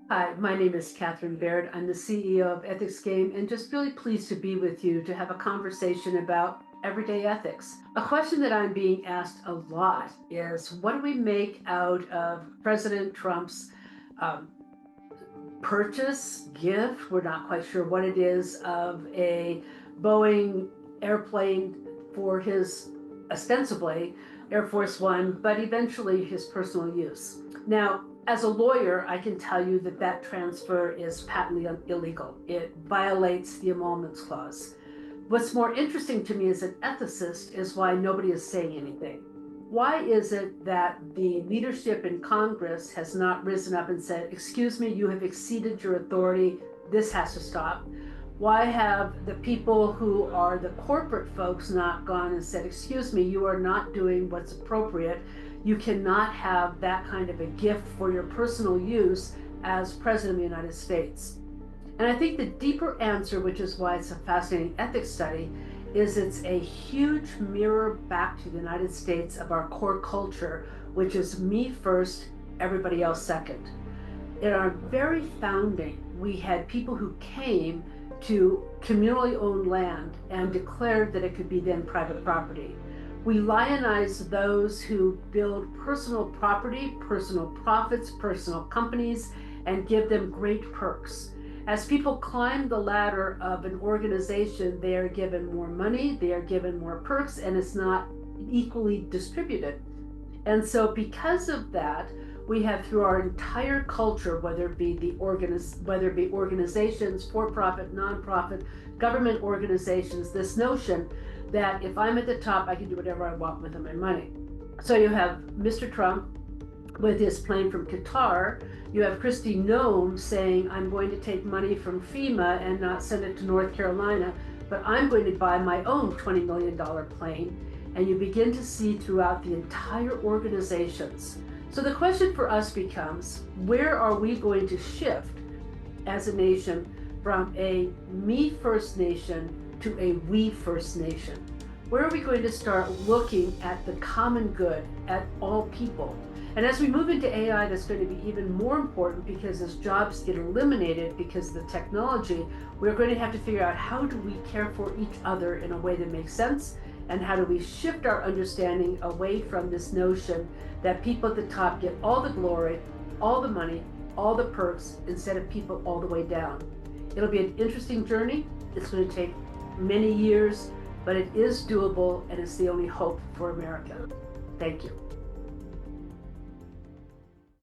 Hi, my name is Catharyn Baird. I'm the CEO of Ethics Game and just really pleased to be with you to have a conversation about everyday ethics. A question that I'm being asked a lot is what do we make out of President Trump's um, purchase, gift? We're not quite sure what it is of a Boeing airplane for his ostensibly Air Force One, but eventually his personal use. Now, as a lawyer, I can tell you that that transfer is patently illegal. It violates the Emoluments Clause. What's more interesting to me as an ethicist is why nobody is saying anything. Why is it that the leadership in Congress has not risen up and said, excuse me, you have exceeded your authority, this has to stop? Why have the people who are the corporate folks not gone and said, excuse me, you are not doing what's appropriate? You cannot have that kind of a gift for your personal use as President of the United States. And I think the deeper answer, which is why it's a fascinating ethics study, is it's a huge mirror back to the United States of our core culture, which is me first, everybody else second. In our very founding, we had people who came to communally owned land and declared that it could be then private property. We lionize those who build personal property, personal profits, personal companies, and give them great perks. As people climb the ladder of an organization, they are given more money, they are given more perks, and it's not equally distributed. And so because of that, we have through our entire culture, whether it be organizations, for-profit, non-profit, government organizations, this notion that if I'm at the top, I can do whatever I want with my money. So you have Mr. Trump with his plane from Qatar. You have Kristi Noem saying, I'm going to take money from FEMA and not send it to North Carolina, but I'm going to buy my own $20 million plane. And you begin to see throughout the entire organizations. So the question for us becomes, where are we going to shift as a nation from a me first nation to a we first nation? Where are we going to start looking at the common good, at all people? And as we move into AI, that's going to be even more important because as jobs get eliminated because of the technology, we're going to have to figure out how do we care for each other in a way that makes sense, and how do we shift our understanding away from this notion that people at the top get all the glory, all the money, all the perks, instead of people all the way down. It'll be an interesting journey. It's going to take many years, but it is doable, and it's the only hope for America. Thank you.